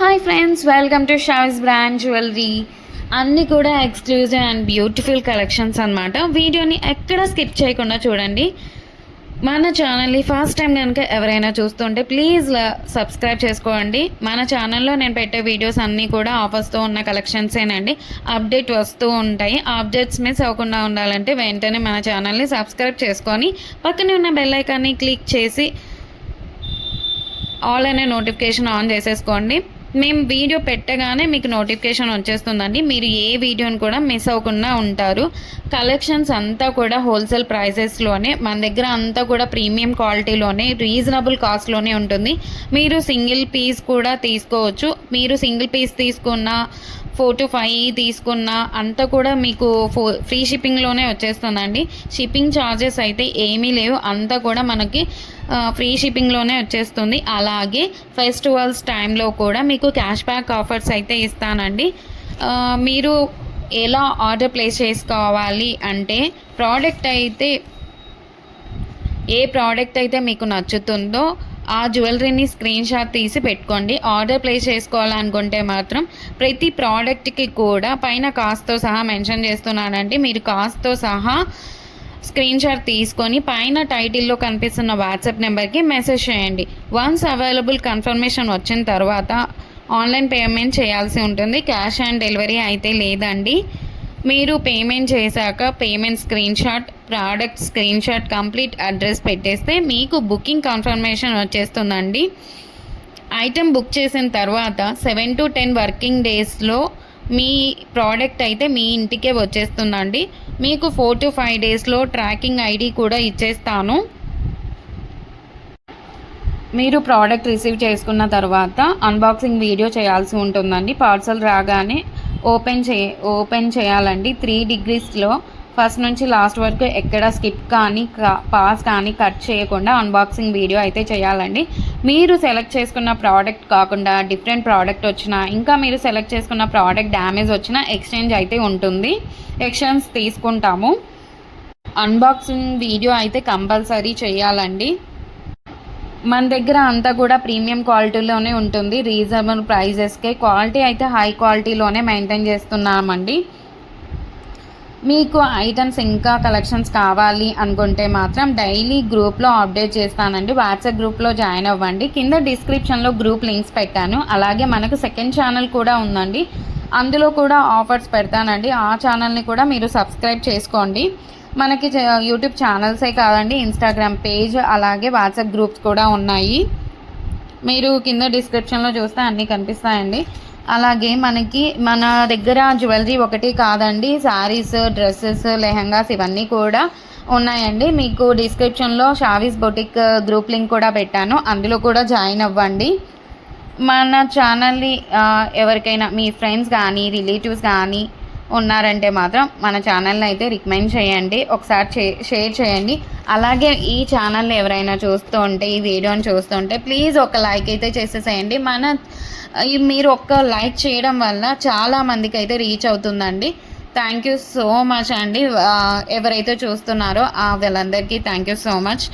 Hi friends, welcome to షావిస్ brand jewellery. అన్నీ కూడా ఎక్స్క్లూజివ్ అండ్ బ్యూటిఫుల్ కలెక్షన్స్ అనమాట. వీడియోని ఎక్కడ స్కిప్ చేయకుండా చూడండి. మన ఛానల్ని ఫస్ట్ టైం కనుక ఎవరైనా చూస్తుంటే ప్లీజ్ సబ్స్క్రైబ్ చేసుకోండి. మన ఛానల్లో నేను పెట్టే వీడియోస్ అన్నీ కూడా ఆఫర్స్తో ఉన్న కలెక్షన్సేనండి. అప్డేట్ వస్తూ ఉంటాయి. అప్డేట్స్ మిస్ అవ్వకుండా ఉండాలంటే వెంటనే మన ఛానల్ని సబ్స్క్రైబ్ చేసుకొని పక్కనే ఉన్న బెల్ ఐకాన్ని క్లిక్ చేసి ఆల్ అనే నోటిఫికేషన్ ఆన్ చేసేసుకోండి. మేము వీడియో పెట్టగానే మీకు నోటిఫికేషన్ వచ్చేస్తుందండి. మీరు ఏ వీడియోని కూడా మిస్ అవ్వకుండా ఉంటారు. కలెక్షన్స్ అంతా కూడా హోల్సేల్ ప్రైసెస్లోనే, మన దగ్గర అంతా కూడా ప్రీమియం క్వాలిటీలోనే, రీజనబుల్ కాస్ట్లోనే ఉంటుంది. మీరు సింగిల్ పీస్ కూడా తీసుకోవచ్చు. మీరు సింగిల్ పీస్ తీసుకున్న 4 to 5 తీసుకున్న అంతా కూడా మీకు ఫ్రీ షిప్పింగ్లోనే వచ్చేస్తుందండి. షిప్పింగ్ ఛార్జెస్ అయితే ఏమీ లేవు, అంతా కూడా మనకి ఫ్రీ షిప్పింగ్లోనే వచ్చేస్తుంది. అలాగే ఫెస్టివల్స్ టైంలో కూడా మీకు క్యాష్ బ్యాక్ ఆఫర్స్ అయితే ఇస్తానండి. మీరు ఎలా ఆర్డర్ ప్లేస్ చేసుకోవాలి అంటే, ఏ ప్రోడక్ట్ అయితే మీకు నచ్చుతుందో ఆ జ్యువెలరీని స్క్రీన్ షాట్ తీసి పెట్టుకోండి. ఆర్డర్ ప్లేస్ చేసుకోవాలనుకుంటే మాత్రం ప్రతి ప్రోడక్ట్కి కూడా పైన కాస్ట్తో సహా మెన్షన్ చేస్తున్నానండి. మీరు కాస్ట్తో సహా స్క్రీన్ షాట్ తీసుకొని పైన టైటిల్లో కనిపిస్తున్న వాట్సాప్ నెంబర్కి మెసేజ్ చేయండి. వన్స్ అవైలబుల్ కన్ఫర్మేషన్ వచ్చిన తర్వాత ఆన్లైన్ పేమెంట్ చేయాల్సి ఉంటుంది. క్యాష్ ఆన్ డెలివరీ అయితే లేదండి. మీరు పేమెంట్ చేశాక payment screen shot, product screen shot, complete address పెట్టేస్తే మీకు బుకింగ్ కన్ఫర్మేషన్ వచ్చేస్తుందండి. ఐటెం బుక్ చేసిన తర్వాత 7 to 10 వర్కింగ్ డేస్లో మీ ప్రోడక్ట్ అయితే మీ ఇంటికే వచ్చేస్తుందండి. మీకు 4 to 5 డేస్లో ట్రాకింగ్ ఐడి కూడా ఇచ్చేస్తాను. మీరు ప్రోడక్ట్ రిసీవ్ చేసుకున్న తర్వాత అన్బాక్సింగ్ వీడియో చేయాల్సి ఉంటుందండి. పార్సల్ రాగానే ఓపెన్ చేయాలండి. 3 degreesలో ఫస్ట్ నుంచి లాస్ట్ వరకు ఎక్కడ స్కిప్ కానీ పాస్ కానీ కట్ చేయకుండా అన్బాక్సింగ్ వీడియో అయితే చేయాలండి. మీరు సెలెక్ట్ చేసుకున్న ప్రోడక్ట్ కాకుండా డిఫరెంట్ ప్రోడక్ట్ వచ్చినా, ఇంకా మీరు సెలెక్ట్ చేసుకున్న ప్రోడక్ట్ డ్యామేజ్ వచ్చినా ఎక్స్చేంజ్ అయితే ఉంటుంది. ఎక్స్చేంజ్ తీసుకుంటాము. అన్బాక్సింగ్ వీడియో అయితే కంపల్సరీ చేయాలండి. మన దగ్గర అంతా కూడా ప్రీమియం క్వాలిటీలోనే ఉంటుంది. రీజనబుల్ ప్రైజెస్కే క్వాలిటీ అయితే హై క్వాలిటీలోనే మెయింటైన్ చేస్తున్నామండి. మీకు ఐటమ్స్ ఇంకా కలెక్షన్స్ కావాలి అనుకుంటే మాత్రం డైలీ గ్రూప్లో అప్డేట్ చేస్తానండి. వాట్సాప్ గ్రూప్లో జాయిన్ అవ్వండి. కింద డిస్క్రిప్షన్లో గ్రూప్ లింక్స్ పెట్టాను. అలాగే మనకు సెకండ్ ఛానల్ కూడా ఉందండి, అందులో కూడా ఆఫర్స్ పెడతానండి. ఆ ఛానల్ని కూడా మీరు సబ్స్క్రైబ్ చేసుకోండి. మనకి యూట్యూబ్ ఛానల్సే కాదండి, ఇన్స్టాగ్రామ్ పేజ్ అలాగే వాట్సాప్ గ్రూప్స్ కూడా ఉన్నాయి. మీరు కింద డిస్క్రిప్షన్లో చూస్తే అన్నీ కనిపిస్తాయండి. అలాగే మన దగ్గర జ్యువెలరీ ఒకటి కాదండి, శారీస్, డ్రెస్సెస్, లెహంగాస్ ఇవన్నీ కూడా ఉన్నాయండి. మీకు డిస్క్రిప్షన్లో షావీస్ బొటిక్ గ్రూప్ లింక్ కూడా పెట్టాను, అందులో కూడా జాయిన్ అవ్వండి. మన ఛానల్ని ఎవరికైనా మీ ఫ్రెండ్స్ కానీ రిలేటివ్స్ కానీ ఉన్నారంటే మాత్రం మన ఛానల్ని అయితే రికమెండ్ చేయండి, ఒకసారి షేర్ చేయండి. అలాగే ఈ ఛానల్ని ఎవరైనా చూస్తుంటే, ఈ వీడియోని చూస్తుంటే ప్లీజ్ ఒక లైక్ అయితే చేసేసేయండి. మీరు ఒక్క లైక్ చేయడం వల్ల చాలామందికి అయితే రీచ్ అవుతుందండి. థ్యాంక్ యూ సో మచ్ అండి. ఎవరైతే చూస్తున్నారో వాళ్ళందరికీ థ్యాంక్ యూ సో మచ్.